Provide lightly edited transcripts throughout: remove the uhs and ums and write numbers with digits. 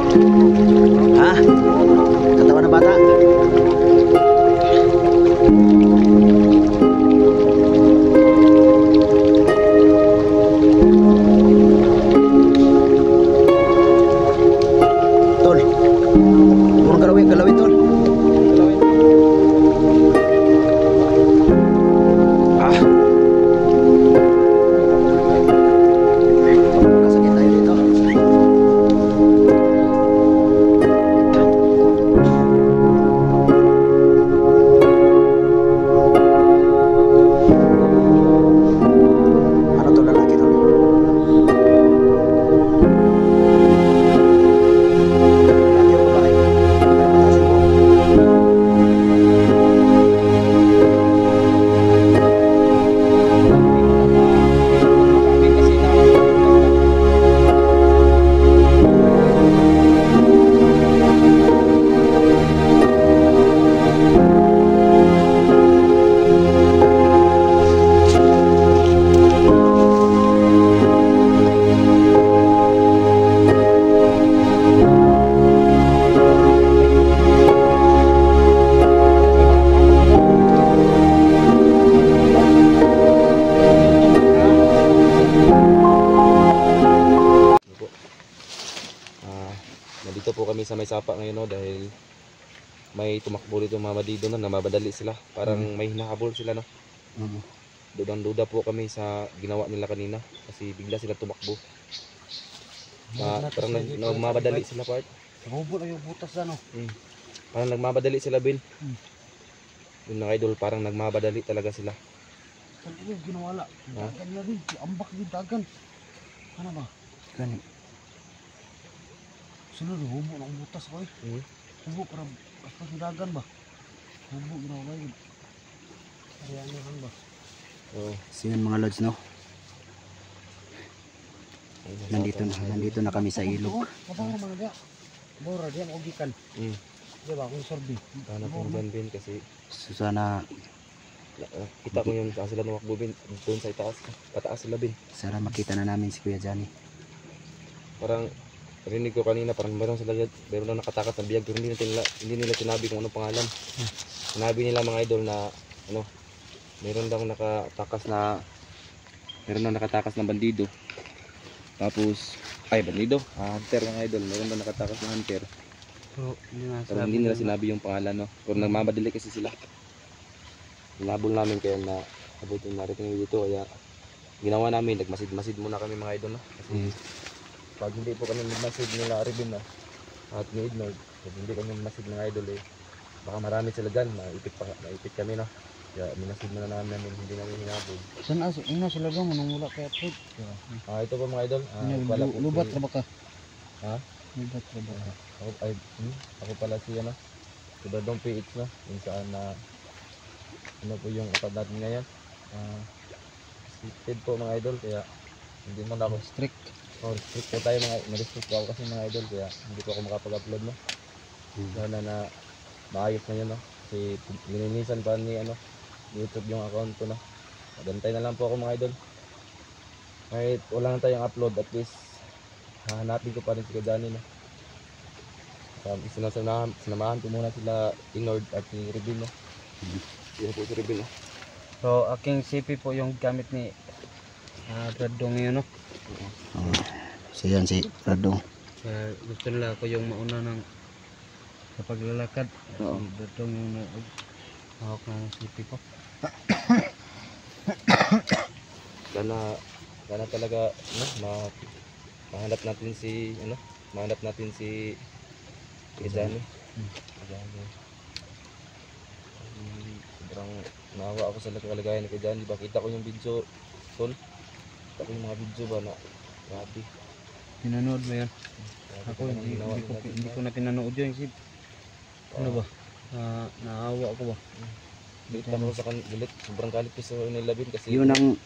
Ha? Katawan ng bata. Tol. Puro galawin tol. Ah. Kasakit tayo dito. Ano to, lalaki to? Lalaki o babae? Para matasin mo. Nandito po kami sa may sapa ngayon, no, dahil may tumakbo dito mga bandido na namabadali sila. Parang may hinahabol sila, no. Dudang-duda po kami sa ginawa nila kanina kasi bigla sila tumakbo. Parang nagmamadali sila, part. Nabubo lang yung butas na, no? Parang nagmamadali sila, Bin. Yun na, idol, parang nagmamadali talaga sila. Saan yung ginawala? Dagan na rin. Ambak din dagan. Ano ba? Gani. Sino hubo ng butas ko eh. Hubo para aspas ng dagan ba? Hubo ginawala yun. Ariyan ba? So yun mga lods, no? Nandito na kami sa ilog. Kapag mga dia. Bora diyan og gikan. Diba kung sorbi. Sana po dyan, Bin, kasi Sana kita mo yung sila numakbo, Bin. Doon sa itaas, pataas sila, Bin. sana makita na namin si Kuya Johnny. Parang rinig ko kanina, parang meron lang nakatakas na biyag, pero hindi nila sinabi kung anong pangalan. Sinabi nila mga idol na ano, meron daw nakatakas na bandido. Tapos bandido, hunter mga idol, meron daw nakatakas na hunter. Pero hindi nila sinabi yung pangalan, no. Pero nagmamadali kasi sila. Hinabol namin kaya na abutin nariting dito, kaya ginawa namin, nagmasid-masid muna kami mga idol, no. Kasi pag hindi po kami magmasid nila Arvin na at ni Ednord, pag hindi kami magmasid ng idol baka marami sila dyan, maipit kami, no. Kaya minasid muna namin, hindi namin hinabol. Saan sila doon? Manong wala kaya po? Ito po mga idol. Lubat na ba ka? Ha? Lubat na ba ka? Ako pala si ano, si Badong PH, no. Yung saan na ano po yung upad natin ngayon. Restricted po mga idol, kaya hindi mo na ako Strict. restrict po tayo, na-restrict po ako kasi mga idol, kaya hindi po ako makapag-upload, no. Sana na maayos na yun, no. Kasi lininisan pa ni YouTube yung account ko, no. Magantay na lang po ako mga idol. Kahit wala na tayong upload, at least hahanapin ko pa rin si Johnny, no. Sinamahan ko muna sila Inord at si Rebin, no. Yan po si Rebin, no. So aking CP po yung gamit ni Bradong yun, no. So yan si Radong. Gusto nila ako yung mauna ng sa paglalakad. Oo. Si Bradong yung mahawak ng CP ko. Sana talaga, no, mahanap natin si Johnny. Sobrang naawa ako sa kalagayan ni Johnny. Bakita ko yung video, tol. Kita ko yung mga video ba na grabe. Pinanood mo yan? Grabe Ako talagang ginawa nila hindi ko na pinanood yun. Ano ba? Naawa ko ba? Galit naman ako sa galit. Sobrang galit ko sa nila, Bin, kasi Yun ang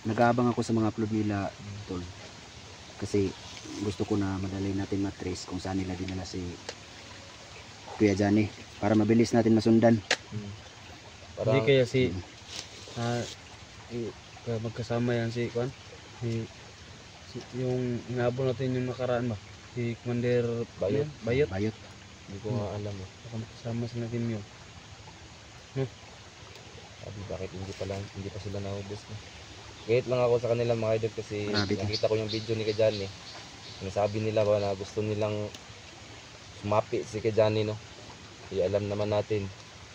nag-aabang ako sa mga upload nila, tol. Kasi gusto ko na madali natin matrace kung saan nila dinala si Kuya Johnny para mabilis natin masundan. parang, Hindi kaya magkasama yan si Kwan. Yung inabol natin yung nakaraan ba? Si Commander Bayot. Bayot. Bayot. Hindi ko nga alam eh. Baka makasama sa natin yun. Sabi bakit hindi pa sila naubos no? Wait lang ako sa kanila mga idol kasi Grabe ka. nakita ko yung video ni Kajani. Sinasabi nila ba na gusto nilang sumapi si Kajani no. Kaya alam naman natin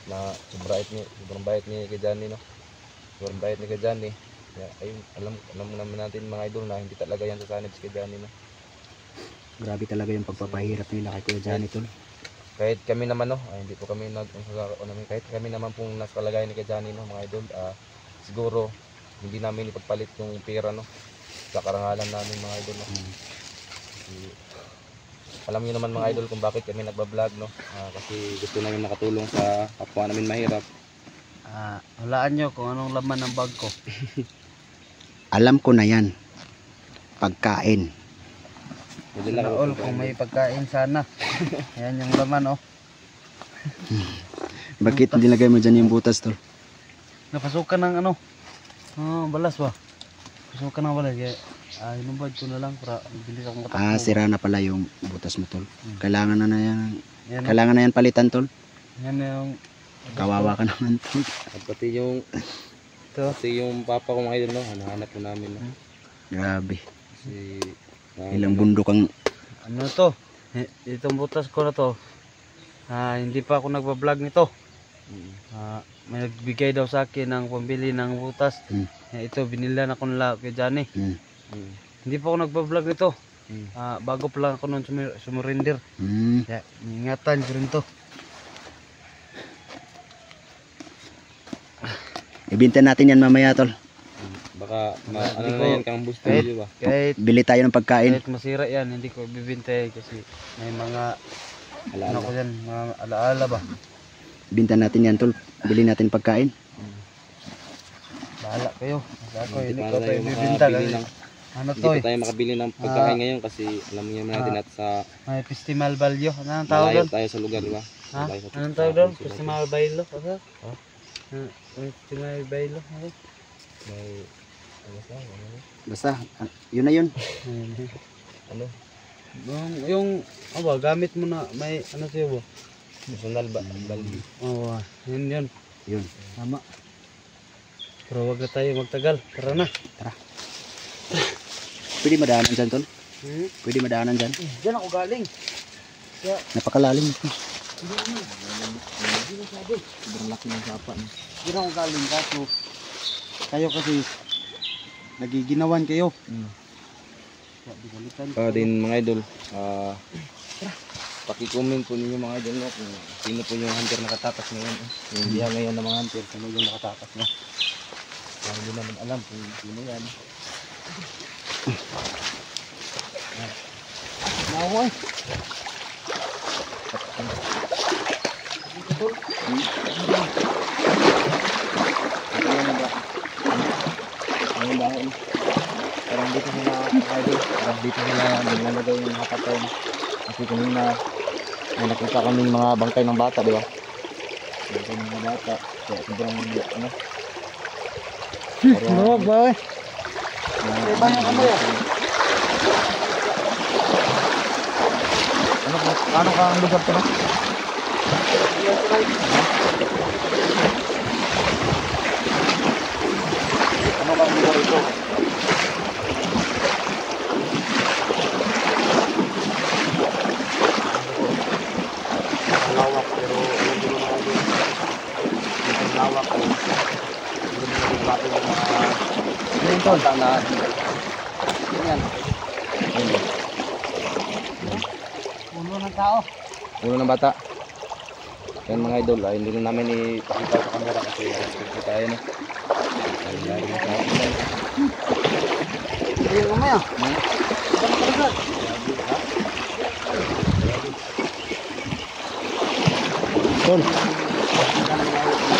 na sobrang bait ni Kajani no. Sobrang bait ni Kajani. Kaya ayun, alam mo naman natin mga idol na hindi talaga yan sasanib si Kajani no. Grabe talaga yung pagpapahirap nila kay Kuya Johnny tol. Kahit kami naman no, hindi po kami kahit kami naman pong nasa kalagayan ni Kajani no mga idol, siguro hindi namin ipagpalit yung pera no sa karangalan namin mga idol no. Kasi, alam niyo naman mga idol kung bakit kami nagba-vlog no, kasi gusto namin nakatulong sa kapwa namin mahirap. Hulaan nyo kung anong laman ng bag ko. Alam ko na yan. Pagkain. Madala All kung may pagkain sana. Ayan yung laman oh. Bakit nilagay mo dyan yung butas tol? Napasukan ng ano? Balas ba? Pasukan ng balas. Kaya hinubad ko na lang para bilis akong matakbo. Sira na pala yung butas mo tol. Kailangan na yan. Yan, Kailangan na yan palitan tol. yan yung Kawawa ka naman tol. At pati yung papa ko mga idol no, hanahanap po namin no. Grabe. Kasi Ilang bundok ang ano to? Itong butas ko na to. Hindi pa ako nagba-vlog nito. May nagbigay daw sa akin ng pambili ng butas. Ito binila na ko nila kay Johnny. Hindi pa ako nagba-vlog nito. Bago pa lang ako noon sumurrender. Kaya ingatan ko rin to. ibinta natin yan mamaya tol. baka ano Hindi na ko- yan kang busto di ba? Kahit Bili tayo ng pagkain. masira yan, hindi ko bibintay kasi may mga Alaala. ano ko yan, mga alaala ba? Binta natin yan tol. Bili natin pagkain. Bahala kayo. Kasi ako Hindi hindi pa ko tayo tayo bibinta makabili kasi ng ano Hindi to pa tayo makabili ng pagkain ngayon kasi alam niyo naman natin at sa may festival value. Ano ang tawag malayo doon? tayo sa lugar, di ba? Ha? Malayo sa- Anong tawag doon? sa- Festival Bailo? Ano? Ha? Festival Bailo? Ano? May ano sa ano? Basta yun na yun. Ano? Yung ba, gamit mo na may ano sa'yo ba? Personal ba? Baldi. Oo, yun yun. Yun. Tama. Pero wag na tayo magtagal. Tara na. Pwede madaanan dyan tol. Pwede madaanan dyan. Diyan ako galing. Napakalalim. Sobrang laki ng sapa. Diyan ako galing kaso kayo kasi nagiginawan kayo. Din mga idol, paki-comment po ninyo mga idol no, kung sino po yung hunter nakatakas ngayon. Yung diya ngayon ng mga hunter, sino yung nakatakas na. Hindi naman alam kung sino yan. Naway. Ang dahon. Parang dito sila idol. Parang dito sila nilalagay yung mga patay. Kasi kanina may nakita kaming mga bangkay ng bata, di ba? Bangkay ng mga bata. Kaya sobrang ano. Nawag ba eh? Ano ka ang lugar ko na? Ano ka ang lugar ito? Lawak pero alam ko na ito. Ang lawak ko. Hindi mo natin yung mga bata na yan. Ayun. Puno ng tao. Ulo ng bata. Yan mga idol, hindi na namin ipakita sa camera kasi respect tayo no. Ay, lalo na sa atin. Ayun mamaya. Tol.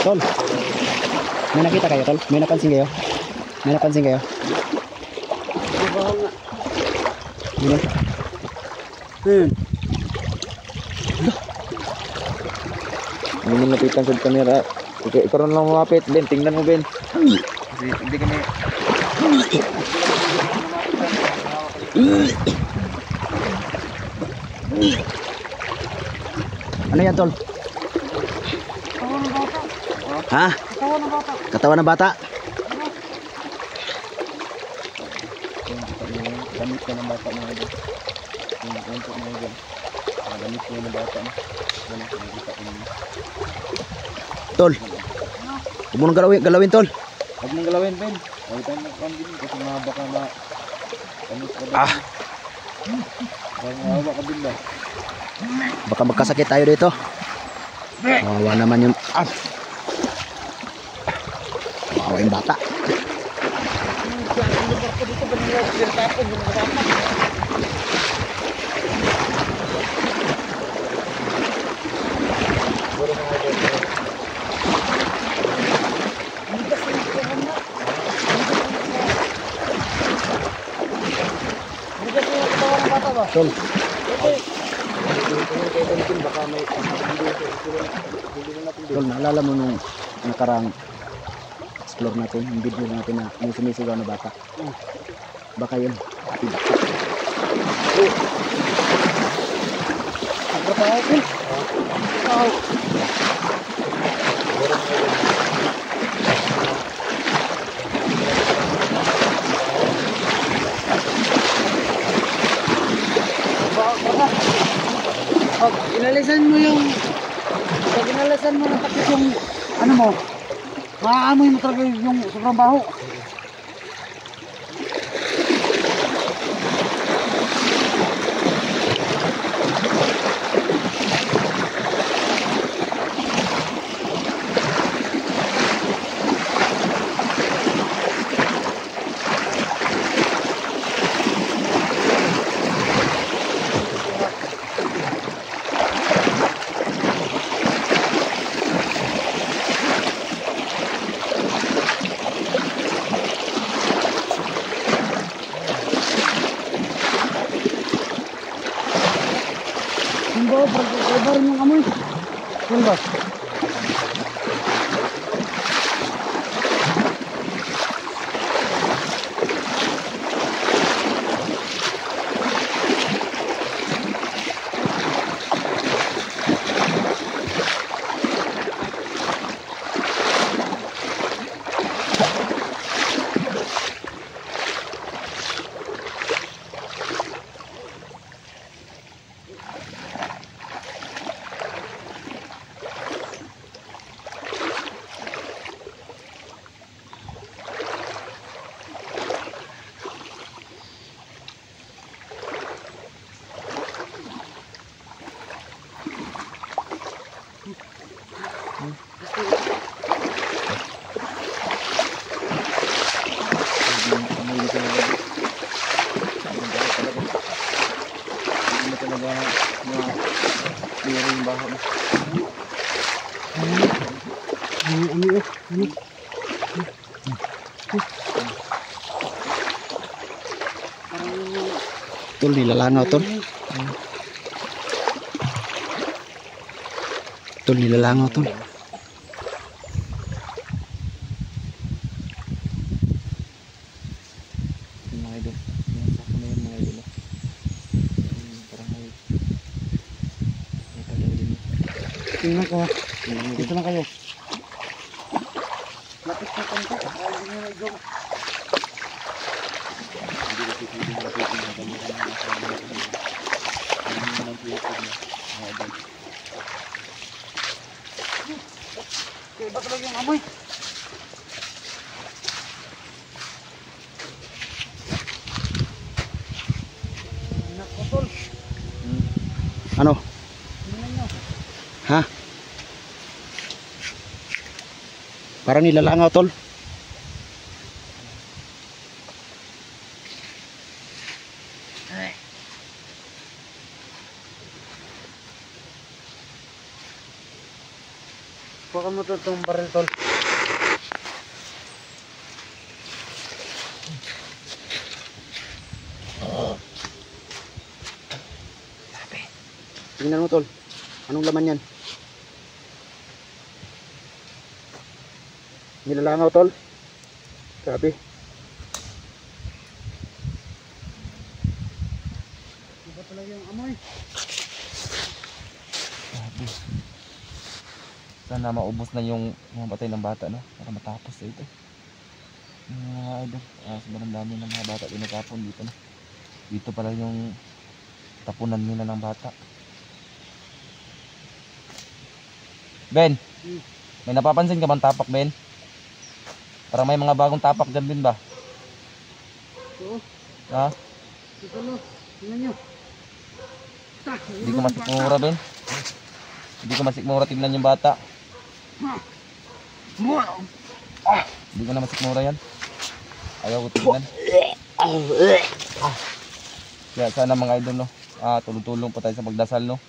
Tol. May nakita kayo tol? May napansin kayo? May napansin kayo? Yun. Hindi mo napitan sa camera. Ikaw rin lang lumapit, Ben. Tingnan mo, Ben. Kasi hindi kami... Ano yan, tol? Ha? Katawan ng bata. Damit ko ng bata mga idol. Yung ganito mga idol. Damit ko ng bata. Yan ang nakikita ko naman. Tol. Huwag mo nang galawin, tol. Huwag mong galawin, Ben. Huwag tayo magpambin kasi mahaba ka na. Damit ka ba? Parang mahaba ka din ba? Baka magkasakit tayo dito. Kawawa naman yung kawawa yung bata. Tol. Tol, naalala mo nung nakarang explore natin, yung video natin na may sumisigaw na bata. Baka yun. Pag inalisan mo yung tapos yung ano mo, maaamoy mo talaga yung sobrang baho. Iba rin yung amoy. Yun ba? Tol, nilalangaw, tol. Tol, nilalangaw, tol. Mga idol. Yan, saka na yan mga idol. Parang may palaw din. Tingnan ko. Dito na kayo. Lapit na konti. Hindi nyo na i-joke. Iba talaga yung amoy. Nakotol. Ano? Tingnan nyo. Ha? Parang nilalangaw, tol. Baka mo to itong baril, tol. Tingnan mo, tol. Anong laman yan? Nilalangaw, tol. Grabe. Iba talaga yung amoy. Grabe. Sana maubos na yung mamatay ng bata, no? Para matapos na ito. Mga idol, sobrang dami ng mga bata tinatapon dito, no? Dito pala yung tapunan nila ng bata. Ben, may napapansin ka bang tapak, Ben? Parang may mga bagong tapak dyan, Ben ba? Oo. Ha? Ito no. Tingnan nyo. Hindi ko masikmura, Ben. Hindi ko masikmura, tignan yung bata. Hindi ko na masikmura yan. Ayaw ko tignan. Kaya sana mga idol, no, tulong-tulong po tayo sa pagdasal, no.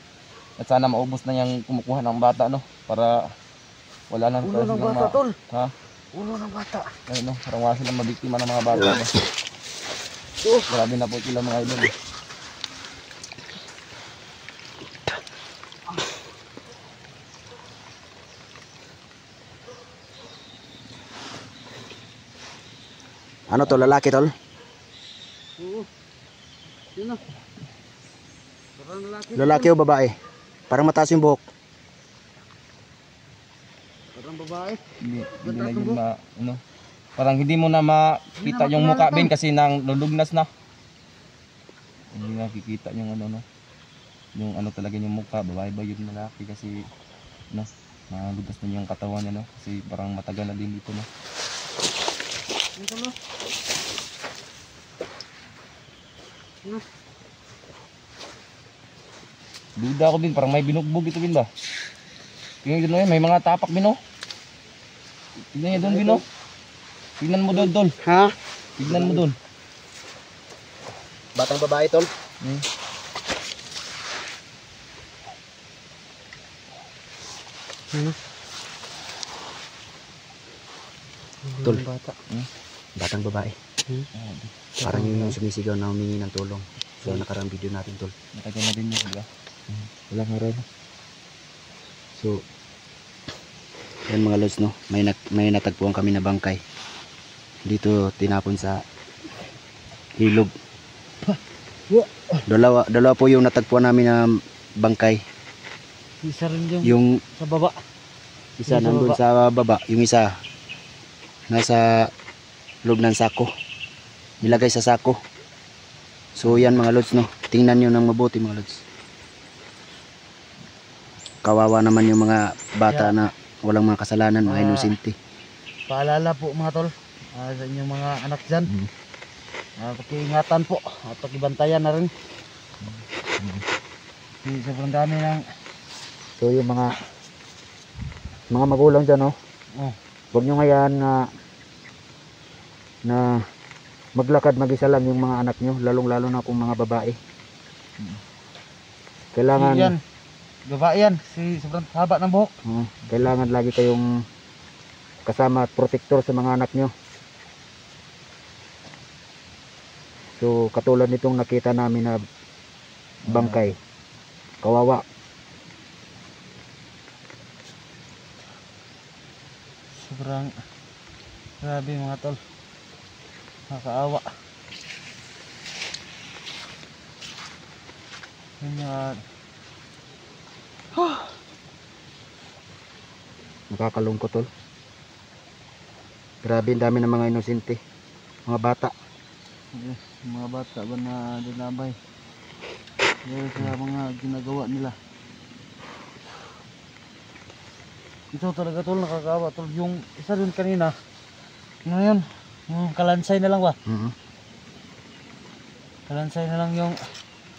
At sana maubos na yung kumukuha ng bata, no, para wala nang Ulo ng bata, tol. Ha? Ulo ng bata. Ay, no, parang wala silang mabiktima ng mga bata, no. Grabe na po sila mga idol. Ano to, lalaki tol? Oo. Yun na. Parang lalaki. Lalaki o babae? Parang mataas yung buhok. Parang babae. Hindi na yun ano. Parang hindi mo na makita yung mukha, Ben, kasi nang lulugnas na. Hindi nakikita yung ano, no. Yung ano talaga yung mukha, babae ba yun, lalaki, kasi no, malugnas na yung katawan niya, no. Kasi parang matagal na din dito, no. Ito no. Ano? Duda ako, Ben, parang may binugbog ito, Ben ba? Tingnan mo yan, may mga tapak, Ben, oh. Tingnan niya doon, Ben, oh. Tingnan mo doon, tol. Ha? Tingnan mo doon. Batang babae tol? Tol. Bata. Batang babae. Parang yun yung sumisigaw na humingi ng tulong. So nakarang video natin tol. Matagal na din yun, diba? Wala nga rin. So yan mga lods, no, may natagpuan kami na bangkay dito, tinapon sa ilog. Dalawa po yung natagpuan namin na bangkay. Isa rin Yung sa baba. isa Yung sa nandun baba. sa baba, yung isa nasa loob ng sako, nilagay sa sako. So yan mga lods, no, tingnan nyo ng mabuti mga lods. Kawawa naman yung mga bata na walang mga kasalanan, mga inosente. Paalala po mga tol, sa inyong mga anak dyan. Pakiingatan po at pakibantayan na rin. Sobrang dami ng So yung mga magulang dyan, no, huwag nyo ngayon na maglakad mag-isa lang yung mga anak nyo, lalong lalo na kung mga babae. Kailangan yan. Babae yan, sobrang haba ng buhok. kailangan lagi kayong kasama at protector sa mga anak nyo. So katulad nitong nakita namin na bangkay, kawawa. Sobrang grabe mga tol, nakakaawa. Yan. Nakakalungkot tol. Grabe, ang dami ng mga inosente, mga bata. Mga bata ba na dinabay dahil sa mga ginagawa nila. Ito talaga tol, nakakaawa tol. Yung isa rin kanina, ano yun, yung kalansay na lang ba? Kalansay na lang yung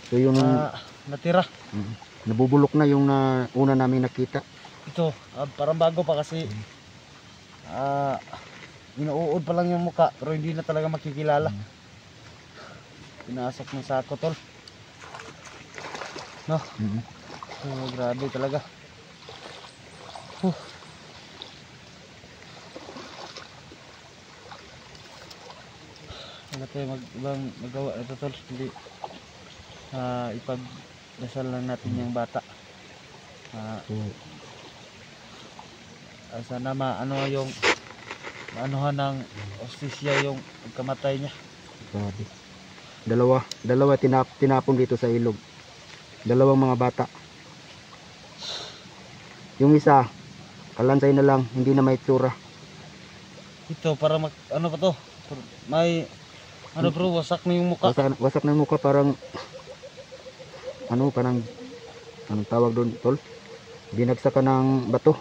So yung natira. nabubulok na yung una namin nakita. Ito, parang bago pa kasi inuud pa lang yung muka pero hindi na talaga makikilala. Pinasok ng sako tol. No? So, grabe talaga. Wala tayo ibang magawa ito tol. Hindi ipagdasal lang natin yung bata. Sana maano yung maanuhan ng ostisya yung pagkamatay niya. Grabe. Dalawa tinapon dito sa ilog. Dalawang mga bata. Yung isa, kalansay na lang, hindi na may tsura. Ito para ano pa to? May ano bro, wasak na yung mukha. Wasak na yung mukha, parang parang anong tawag doon, tol? Binagsakan ng bato.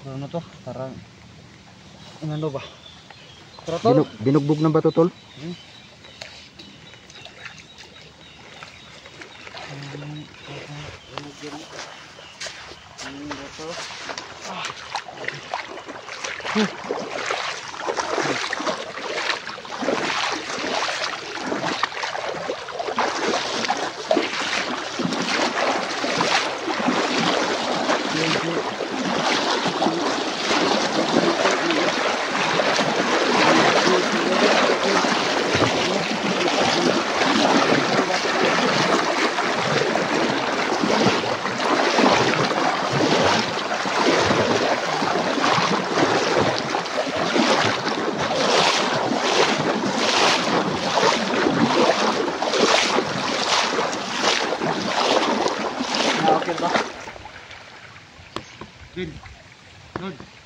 Pero ano to? Parang ano ba? Pero tol, Binugbog ng bato, tol. okay ba? Good. Good.